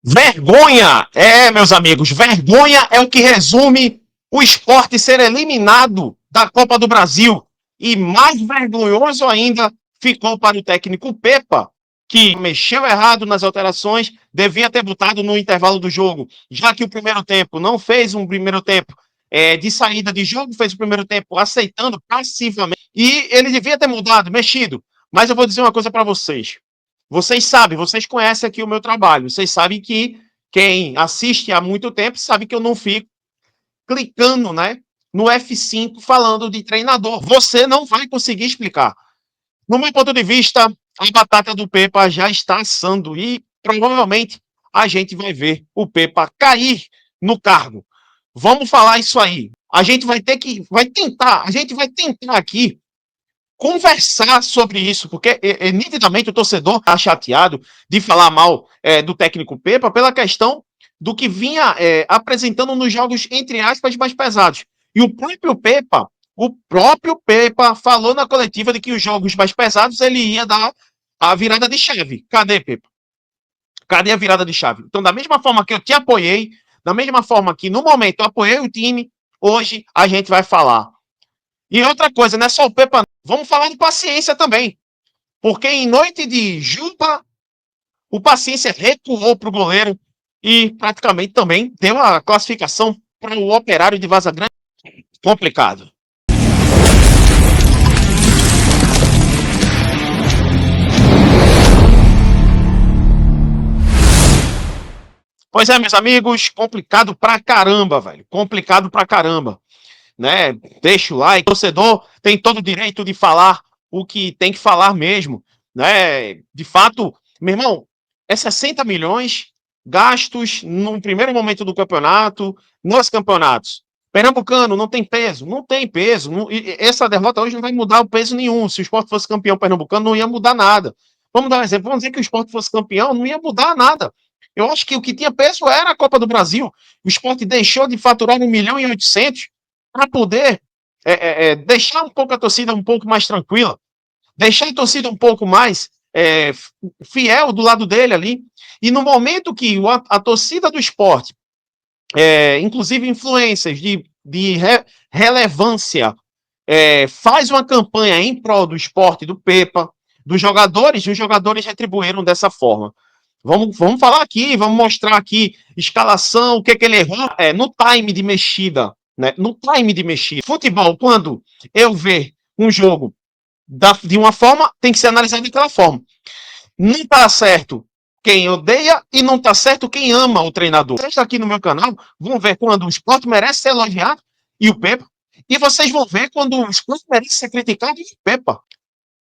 Vergonha! Meus amigos, vergonha é o que resume o Sport ser eliminado da Copa do Brasil. E mais vergonhoso ainda ficou para o técnico Pepa, que mexeu errado nas alterações, devia ter botado no intervalo do jogo, já que o primeiro tempo não fez um primeiro tempo de saída de jogo, fez o primeiro tempo aceitando passivamente, e ele devia ter mudado, mexido. Mas eu vou dizer uma coisa para vocês. Vocês sabem, vocês conhecem aqui o meu trabalho, vocês sabem que quem assiste há muito tempo sabe que eu não fico clicando, né, no F5 falando de treinador. Você não vai conseguir explicar. No meu ponto de vista, a batata do Pepa já está assando e provavelmente a gente vai ver o Pepa cair no cargo. Vamos falar isso aí. A gente a gente vai tentar aqui conversar sobre isso, porque nitidamente o torcedor está chateado de falar mal do técnico Pepa pela questão do que vinha apresentando nos jogos, entre aspas, mais pesados. E o próprio Pepa falou na coletiva de que os jogos mais pesados ele ia dar a virada de chave. Cadê, Pepa? Cadê a virada de chave? Então, da mesma forma que eu te apoiei, da mesma forma que no momento eu apoiei o time, hoje a gente vai falar. E outra coisa, não é só o Pepa, vamos falar de paciência também. Porque em noite de Juba, o Paciência recuou para o goleiro e praticamente também deu a classificação para o Operário de Vaza Grande. Complicado. Pois é, meus amigos, complicado pra caramba, velho. Complicado pra caramba. Né? Deixa o like. O torcedor tem todo o direito de falar o que tem que falar mesmo, né? De fato, meu irmão, é 60 milhões gastos no primeiro momento do campeonato, nos campeonatos. Pernambucano não tem peso, não tem peso. Essa derrota hoje não vai mudar o peso nenhum. Se o Sport fosse campeão pernambucano, não ia mudar nada. Vamos dar um exemplo. Vamos dizer que o Sport fosse campeão, não ia mudar nada. Eu acho que o que tinha peso era a Copa do Brasil. O Sport deixou de faturar 1.800.000 para poder deixar um pouco a torcida um pouco mais tranquila, deixar a torcida um pouco mais fiel do lado dele ali. E no momento que a torcida do esporte, inclusive influências de relevância, faz uma campanha em prol do esporte, do Pepa, dos jogadores, e os jogadores retribuíram dessa forma. Vamos falar aqui, vamos mostrar aqui escalação, o que ele errou no time de mexida, né? No time de mexida. Futebol, quando eu ver um jogo de uma forma, tem que ser analisado daquela forma. Não está certo quem odeia e não está certo quem ama o treinador. Vocês aqui no meu canal vão ver quando o esporte merece ser elogiado e o Pepa. E vocês vão ver quando o esporte merece ser criticado e o Pepa.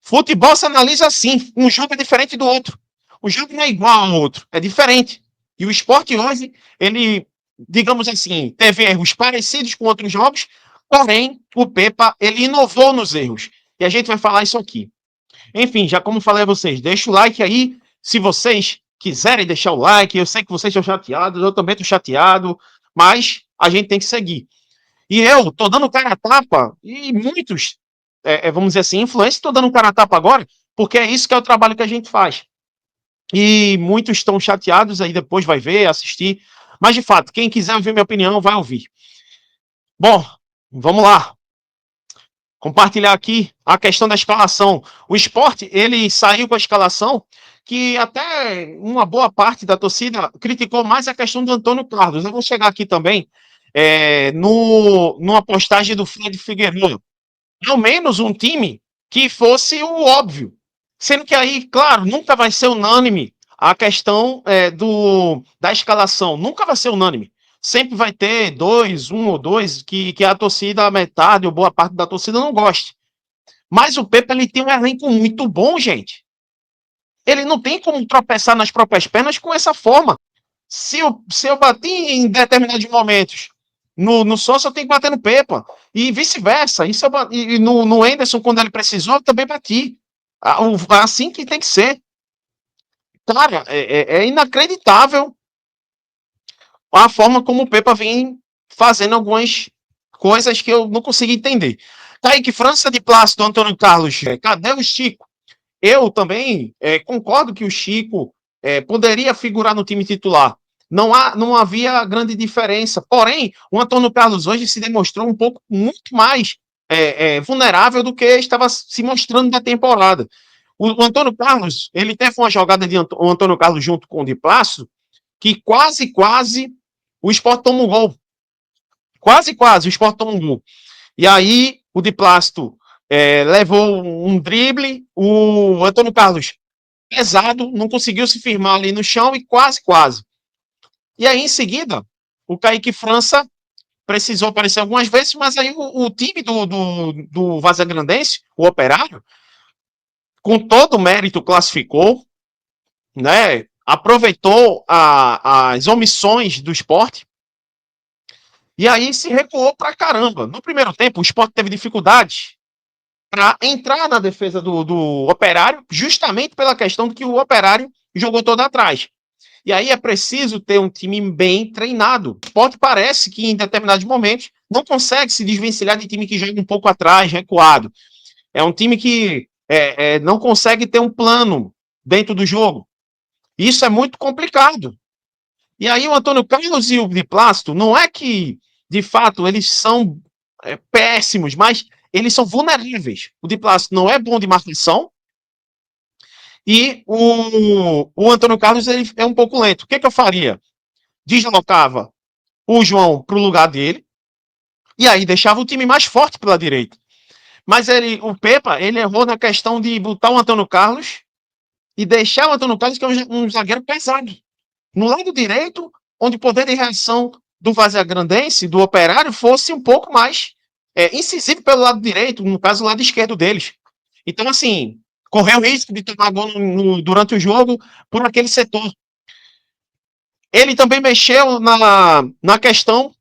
Futebol se analisa assim. Um jogo é diferente do outro. O jogo não é igual ao outro, é diferente. E o esporte hoje, ele, digamos assim, teve erros parecidos com outros jogos, porém, o Pepa, ele inovou nos erros. E a gente vai falar isso aqui. Enfim, já como falei a vocês, deixa o like aí, se vocês quiserem deixar o like, eu sei que vocês estão chateados, eu também estou chateado, mas a gente tem que seguir. E eu tô dando cara a tapa, e muitos, vamos dizer assim, influencers, estão dando cara a tapa agora, porque é isso que é o trabalho que a gente faz. E muitos estão chateados, aí depois vai ver, assistir. Mas, de fato, quem quiser ouvir minha opinião, vai ouvir. Bom, vamos lá. Compartilhar aqui a questão da escalação. O esporte, ele saiu com a escalação que até uma boa parte da torcida criticou mais a questão do Antônio Carlos. Eu vou chegar aqui também numa postagem do Fred Figueiredo. Ao menos um time que fosse o óbvio. Sendo que aí, claro, nunca vai ser unânime a questão da escalação. Nunca vai ser unânime. Sempre vai ter um ou dois que a torcida, a metade ou boa parte da torcida não goste. Mas o Pepe ele tem um elenco muito bom, gente. Ele não tem como tropeçar nas próprias pernas com essa forma. Se eu bati em determinados momentos no Sousa, eu tenho que bater no Pepa. E vice-versa. E no Anderson, quando ele precisou, eu também bati. Assim que tem que ser. Cara, é inacreditável a forma como o Pepa vem fazendo algumas coisas que eu não consigo entender. Kaique França de Plácido, Antônio Carlos, cadê o Chico? Eu também concordo que o Chico poderia figurar no time titular. não havia grande diferença. Porém, o Antônio Carlos hoje se demonstrou um pouco muito mais vulnerável do que estava se mostrando na temporada. O Antônio Carlos, ele teve uma jogada de o Antônio Carlos junto com o Di Plácido, que quase o Sport toma um gol. Quase o Sport toma um gol. E aí o Di Plácido levou um drible, o Antônio Carlos pesado, não conseguiu se firmar ali no chão e quase. E aí, em seguida, o Kaique França precisou aparecer algumas vezes, mas aí o time do Vazagrandense, o Operário, com todo o mérito classificou, né? Aproveitou as omissões do esporte e aí se recuou pra caramba. No primeiro tempo, o esporte teve dificuldade para entrar na defesa do Operário, justamente pela questão de que o Operário jogou todo atrás. E aí é preciso ter um time bem treinado. O esporte parece que em determinados momentos não consegue se desvencilhar de time que joga um pouco atrás, recuado. É um time que não consegue ter um plano dentro do jogo. Isso é muito complicado. E aí o Antônio Carlos e o Di Plácido, não é que, de fato, eles são péssimos, mas eles são vulneráveis. O Di Plácido não é bom de marcação e o Antônio Carlos ele é um pouco lento. O que eu faria? Deslocava o João para o lugar dele e aí deixava o time mais forte pela direita. Mas o Pepa, ele errou na questão de botar o Antônio Carlos e deixar o Antônio Carlos, que é um zagueiro pesado. No lado direito, onde o poder de reação do Vazagrandense, do Operário, fosse um pouco mais incisivo pelo lado direito, no caso, o lado esquerdo deles. Então, assim, correu o risco de tomar gol durante o jogo por aquele setor. Ele também mexeu na questão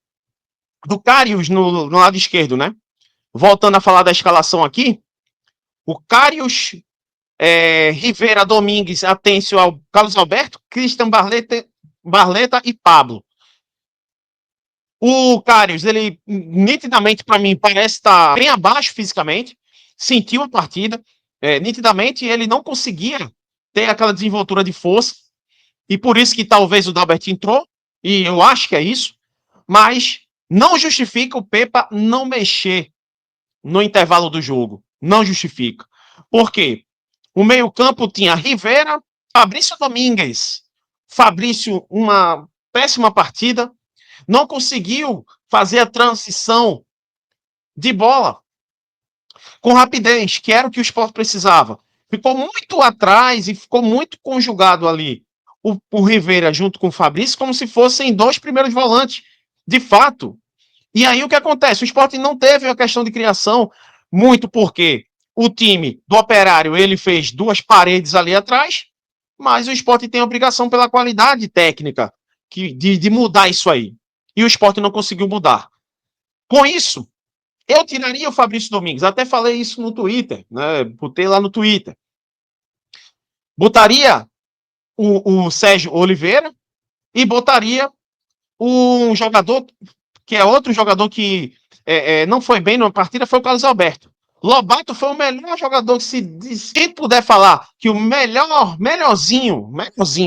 do Karius no lado esquerdo, né? Voltando a falar da escalação aqui, o Karius, Rivera, Domingues, Atêncio, Carlos Alberto, Christian Barleta e Pablo. O Karius, ele nitidamente para mim parece estar bem abaixo fisicamente, sentiu a partida, nitidamente ele não conseguia ter aquela desenvoltura de força, e por isso que talvez o Dalbert entrou, e eu acho que é isso, mas não justifica o Pepa não mexer no intervalo do jogo. Não justifica. Por quê? O meio-campo tinha Rivera, Fabrício Domingues. Fabrício, uma péssima partida. Não conseguiu fazer a transição de bola com rapidez, que era o que o Sport precisava. Ficou muito atrás e ficou muito conjugado ali o Rivera junto com o Fabrício, como se fossem dois primeiros volantes. De fato, e aí o que acontece? O Sport não teve a questão de criação, muito porque o time do Operário ele fez duas paredes ali atrás, mas o Sport tem a obrigação pela qualidade técnica de mudar isso aí. E o Sport não conseguiu mudar. Com isso, eu tiraria o Fabrício Domingues. Até falei isso no Twitter, né? Botei lá no Twitter. Botaria o Sérgio Oliveira e botaria um jogador que é outro jogador que não foi bem numa partida, foi o Carlos Alberto. Lobato foi o melhor jogador que se puder falar que o melhorzinho,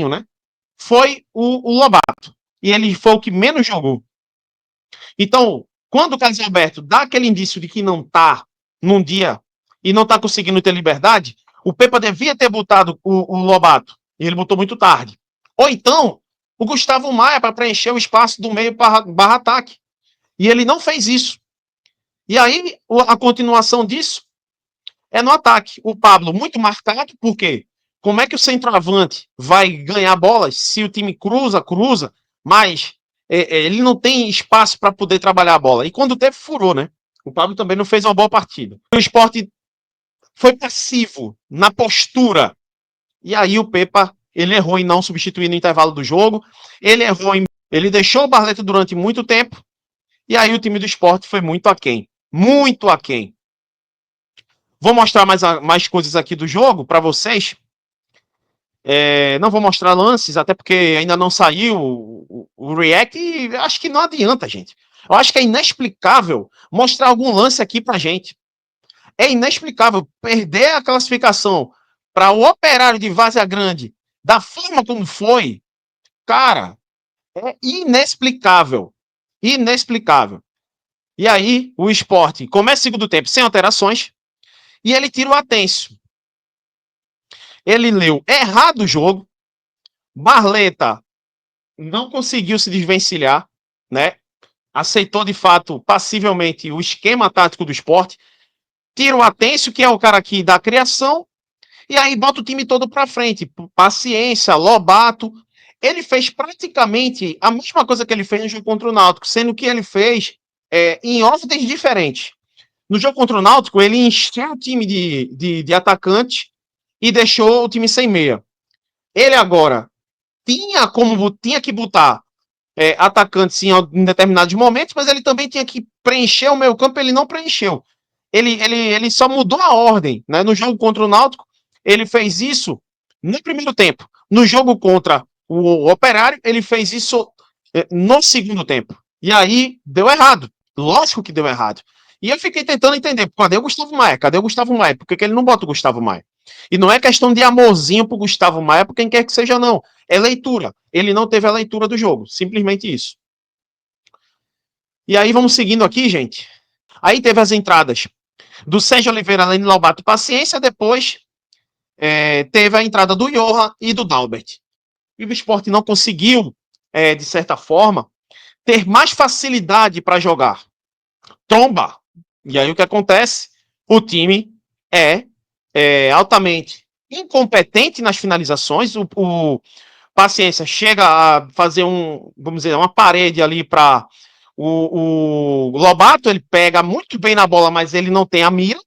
né? Foi o Lobato. E ele foi o que menos jogou. Então, quando o Carlos Alberto dá aquele indício de que não tá num dia e não tá conseguindo ter liberdade, o Pepa devia ter botado o Lobato. E ele botou muito tarde. Ou então, o Gustavo Maia para preencher o espaço do meio barra ataque. E ele não fez isso. E aí, a continuação disso é no ataque. O Pablo muito marcado, por quê? Como é que o centroavante vai ganhar bolas se o time cruza, mas ele não tem espaço para poder trabalhar a bola. E quando teve, furou, né? O Pablo também não fez uma boa partida. O Sport foi passivo na postura. E aí o Pepa, ele errou em não substituir no intervalo do jogo. Ele deixou o Barleta durante muito tempo. E aí o time do Sport foi muito aquém. Muito aquém. Vou mostrar mais coisas aqui do jogo para vocês. Não vou mostrar lances, até porque ainda não saiu o React e acho que não adianta, gente. Eu acho que é inexplicável mostrar algum lance aqui pra gente. É inexplicável perder a classificação para o Operário de Várzea Grande da forma como foi. Cara, É inexplicável. Inexplicável. E aí, o Sport começa o segundo tempo sem alterações e ele tira o Atencio. Ele leu errado o jogo. Barleta não conseguiu se desvencilhar, né? Aceitou de fato passivelmente o esquema tático do Sport. Tira o Atencio, que é o cara aqui da criação, e aí bota o time todo para frente. Paciência, Lobato. Ele fez praticamente a mesma coisa que ele fez no jogo contra o Náutico, sendo que ele fez em ordens diferentes. No jogo contra o Náutico, ele encheu o time de atacante e deixou o time sem meia. Ele agora tinha que botar atacantes em determinados momentos, mas ele também tinha que preencher o meio campo, ele não preencheu. Ele só mudou a ordem, né? No jogo contra o Náutico, ele fez isso no primeiro tempo. No jogo contra o Operário, ele fez isso no segundo tempo. E aí deu errado. Lógico que deu errado. E eu fiquei tentando entender, cadê o Gustavo Maia? Cadê o Gustavo Maia? Por que ele não bota o Gustavo Maia? E não é questão de amorzinho pro Gustavo Maia, por quem quer que seja, não. É leitura. Ele não teve a leitura do jogo. Simplesmente isso. E aí vamos seguindo aqui, gente. Aí teve as entradas do Sérgio Oliveira, Lene Lobato, Paciência. Depois teve a entrada do Johan e do Dalbert. E o Sport não conseguiu, de certa forma, ter mais facilidade para jogar. Tromba. E aí o que acontece? O time é altamente incompetente nas finalizações. O Paciência chega a fazer vamos dizer, uma parede ali para o Lobato. Ele pega muito bem na bola, mas ele não tem a mira.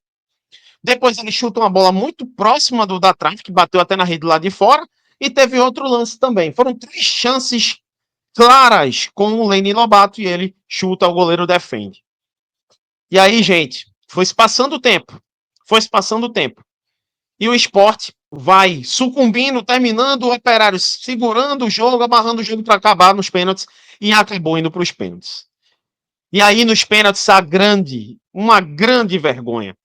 Depois ele chuta uma bola muito próxima da trave, que bateu até na rede lá de fora. E teve outro lance também. Foram 3 chances claras com o Lene Lobato e ele chuta, o goleiro defende. E aí, gente, foi se passando o tempo. Foi se passando o tempo. E o Sport vai sucumbindo, terminando, o Operário segurando o jogo, amarrando o jogo para acabar nos pênaltis e acabou indo para os pênaltis. E aí nos pênaltis uma grande vergonha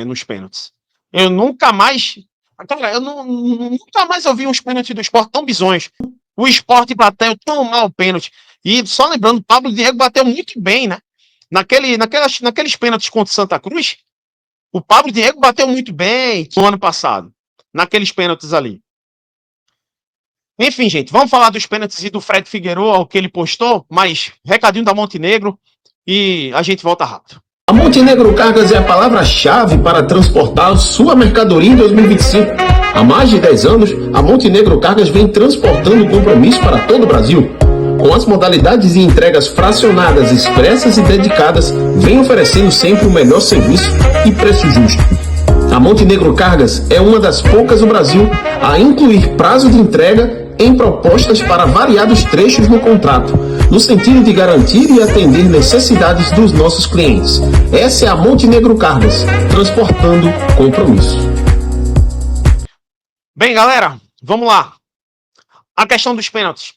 nos pênaltis. Eu nunca mais, cara, nunca mais ouvi uns pênaltis do Sport tão bizonhos. O Sport bateu tão mal o pênalti. E só lembrando, o Pablo Diego bateu muito bem, né? Naqueles pênaltis contra o Santa Cruz, o Pablo Diego bateu muito bem no ano passado, naqueles pênaltis ali. Enfim, gente, vamos falar dos pênaltis e do Fred Figueiredo, o que ele postou, mas recadinho da Montenegro e a gente volta rápido. A Montenegro Cargas é a palavra-chave para transportar sua mercadoria em 2025. Há mais de 10 anos, a Montenegro Cargas vem transportando compromisso para todo o Brasil. Com as modalidades de entregas fracionadas, expressas e dedicadas, vem oferecendo sempre o melhor serviço e preço justo. A Montenegro Cargas é uma das poucas no Brasil a incluir prazo de entrega em propostas para variados trechos no contrato, no sentido de garantir e atender necessidades dos nossos clientes. Essa é a Montenegro Cargas, transportando compromisso. Bem, galera, vamos lá. A questão dos pênaltis.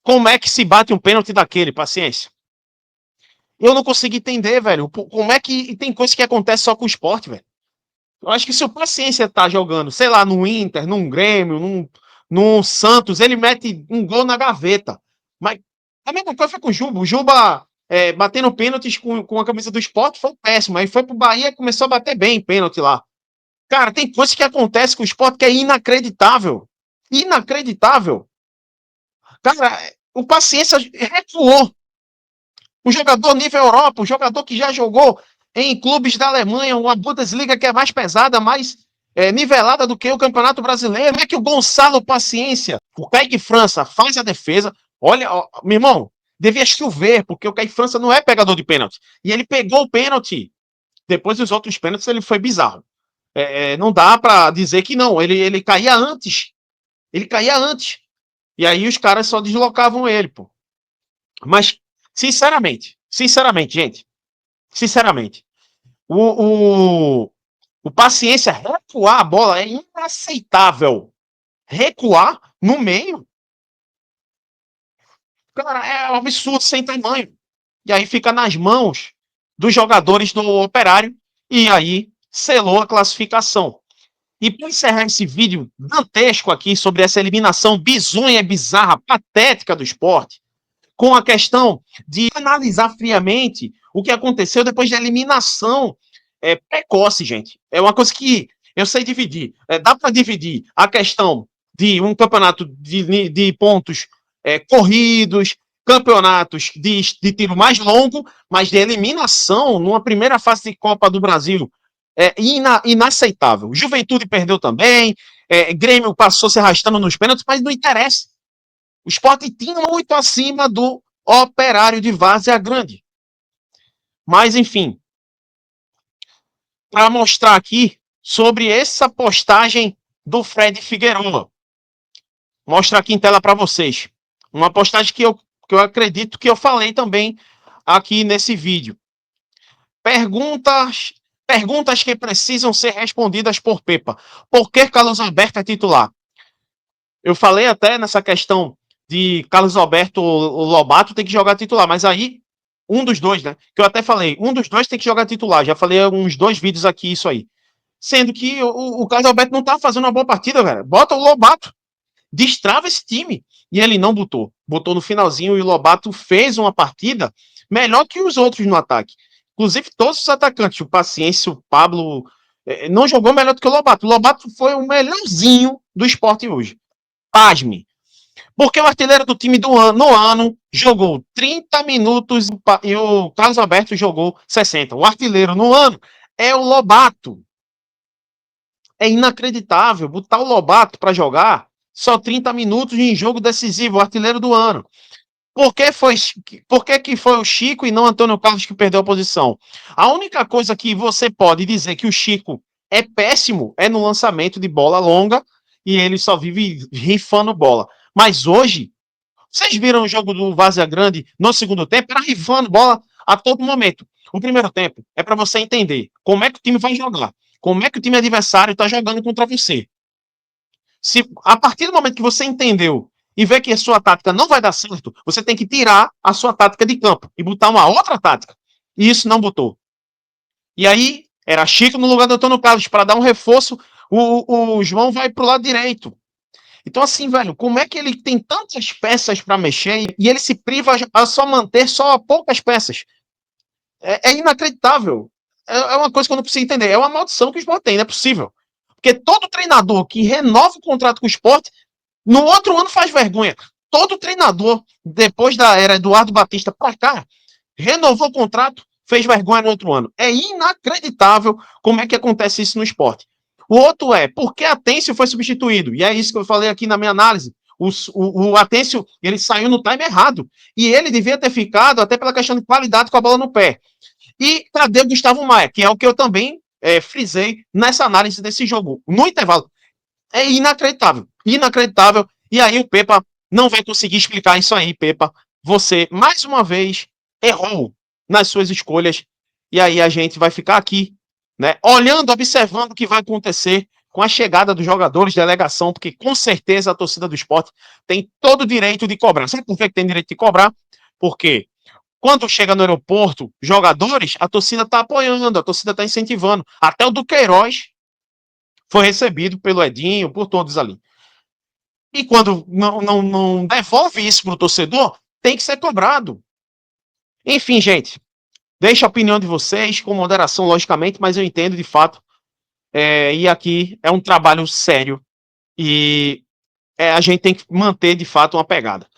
Como é que se bate um pênalti daquele, Paciência? Eu não consegui entender, velho. Como é que tem coisa que acontece só com o Sport, velho? Eu acho que se o Paciência tá jogando, sei lá, no Inter, num Grêmio, num Santos, ele mete um gol na gaveta. Mas a mesma coisa foi com o Juba. O Juba batendo pênaltis com a camisa do Sport foi péssimo. Aí foi pro Bahia e começou a bater bem pênalti lá. Cara, tem coisa que acontece com o Sport que é inacreditável. Inacreditável. Cara, o Paciência recuou. Um jogador nível Europa, um jogador que já jogou em clubes da Alemanha, uma Bundesliga que é mais pesada, mais nivelada do que o Campeonato Brasileiro. Como é que o Gonçalo Paciência, o Kaique França, faz a defesa? Olha, ó, meu irmão, devia chover, porque o Kaique França não é pegador de pênalti. E ele pegou o pênalti. Depois dos outros pênaltis, ele foi bizarro. Não dá pra dizer que não. Ele caía antes. Ele caía antes. E aí os caras só deslocavam ele, pô. Mas, sinceramente, gente, sinceramente, o Paciência recuar a bola é inaceitável. Recuar no meio, cara, é um absurdo sem tamanho. E aí fica nas mãos dos jogadores do Operário e aí selou a classificação. E para encerrar esse vídeo dantesco aqui sobre essa eliminação bizonha, bizarra, patética do Sport, com a questão de analisar friamente o que aconteceu depois da eliminação precoce, gente. É uma coisa que eu sei dividir. Dá para dividir a questão de um campeonato de pontos corridos, campeonatos de tiro mais longo, mas de eliminação numa primeira fase de Copa do Brasil inaceitável. Juventude perdeu também, Grêmio passou se arrastando nos pênaltis, mas não interessa. O Sport tinha muito acima do Operário de Várzea Grande. Mas, enfim, para mostrar aqui sobre essa postagem do Fred Figueroa. Mostrar aqui em tela para vocês. Uma postagem que eu acredito que eu falei também aqui nesse vídeo. Perguntas que precisam ser respondidas por Pepa. Por que Carlos Alberto é titular? Eu falei até nessa questão de Carlos Alberto ou Lobato tem que jogar titular, mas aí um dos dois, né? Que eu até falei, um dos dois tem que jogar titular. Já falei uns 2 vídeos aqui isso aí. Sendo que o Carlos Alberto não tá fazendo uma boa partida, velho. Bota o Lobato. Destrava esse time. E ele não botou. Botou no finalzinho e o Lobato fez uma partida melhor que os outros no ataque. Inclusive todos os atacantes, o Paciência, o Pablo, não jogou melhor do que o Lobato. O Lobato foi o melhorzinho do Sport hoje. Pasme. Porque o artilheiro do time no ano jogou 30 minutos e o Carlos Alberto jogou 60. O artilheiro no ano é o Lobato. É inacreditável botar o Lobato para jogar só 30 minutos em jogo decisivo, o artilheiro do ano. Por que foi o Chico e não Antônio Carlos que perdeu a posição? A única coisa que você pode dizer que o Chico é péssimo é no lançamento de bola longa e ele só vive rifando bola. Mas hoje, vocês viram o jogo do Várzea Grande no segundo tempo? Era rifando bola a todo momento. O primeiro tempo é para você entender como é que o time vai jogar, como é que o time adversário está jogando contra você. Se a partir do momento que você entendeu e vê que a sua tática não vai dar certo, você tem que tirar a sua tática de campo e botar uma outra tática. E isso não botou. E aí, era Chico no lugar do Antônio Carlos para dar um reforço, o João vai pro lado direito. Então, assim, velho, como é que ele tem tantas peças para mexer e ele se priva a só manter só poucas peças? É inacreditável. É uma coisa que eu não preciso entender. É uma maldição que o Sport tem, não é possível. Porque todo treinador que renova o contrato com o Sport, no outro ano faz vergonha. Todo treinador, depois da era Eduardo Batista para cá, renovou o contrato, fez vergonha no outro ano. É inacreditável como é que acontece isso no Sport. O outro é, por que Atencio foi substituído? E é isso que eu falei aqui na minha análise. O Atencio, ele saiu no time errado. E ele devia ter ficado até pela questão de qualidade com a bola no pé. E cadê o Gustavo Maia? Que é o que eu também frisei nessa análise desse jogo. No intervalo. É inacreditável. Inacreditável. E aí o Pepa não vai conseguir explicar isso aí, Pepa. Você, mais uma vez, errou nas suas escolhas. E aí a gente vai ficar aqui, né, olhando, observando o que vai acontecer com a chegada dos jogadores, delegação, porque com certeza a torcida do Sport tem todo o direito de cobrar. Sabe por que tem direito de cobrar? Porque quando chega no aeroporto, jogadores, a torcida está apoiando, a torcida está incentivando. Até o Duqueiroz foi recebido pelo Edinho, por todos ali. E quando não devolve isso para o torcedor, tem que ser cobrado. Enfim, gente, deixa a opinião de vocês, com moderação, logicamente, mas eu entendo de fato. E aqui é um trabalho sério e a gente tem que manter de fato uma pegada.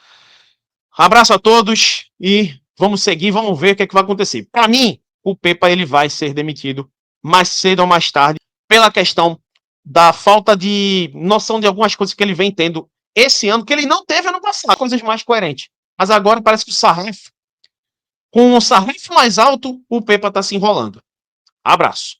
Abraço a todos e vamos seguir, vamos ver o que é que vai acontecer. Para mim, o Pepa ele vai ser demitido mais cedo ou mais tarde pela questão da falta de noção de algumas coisas que ele vem tendo esse ano, que ele não teve ano passado, coisas mais coerentes. Mas agora parece que com o sarrafo mais alto, o Pepa está se enrolando. Abraço.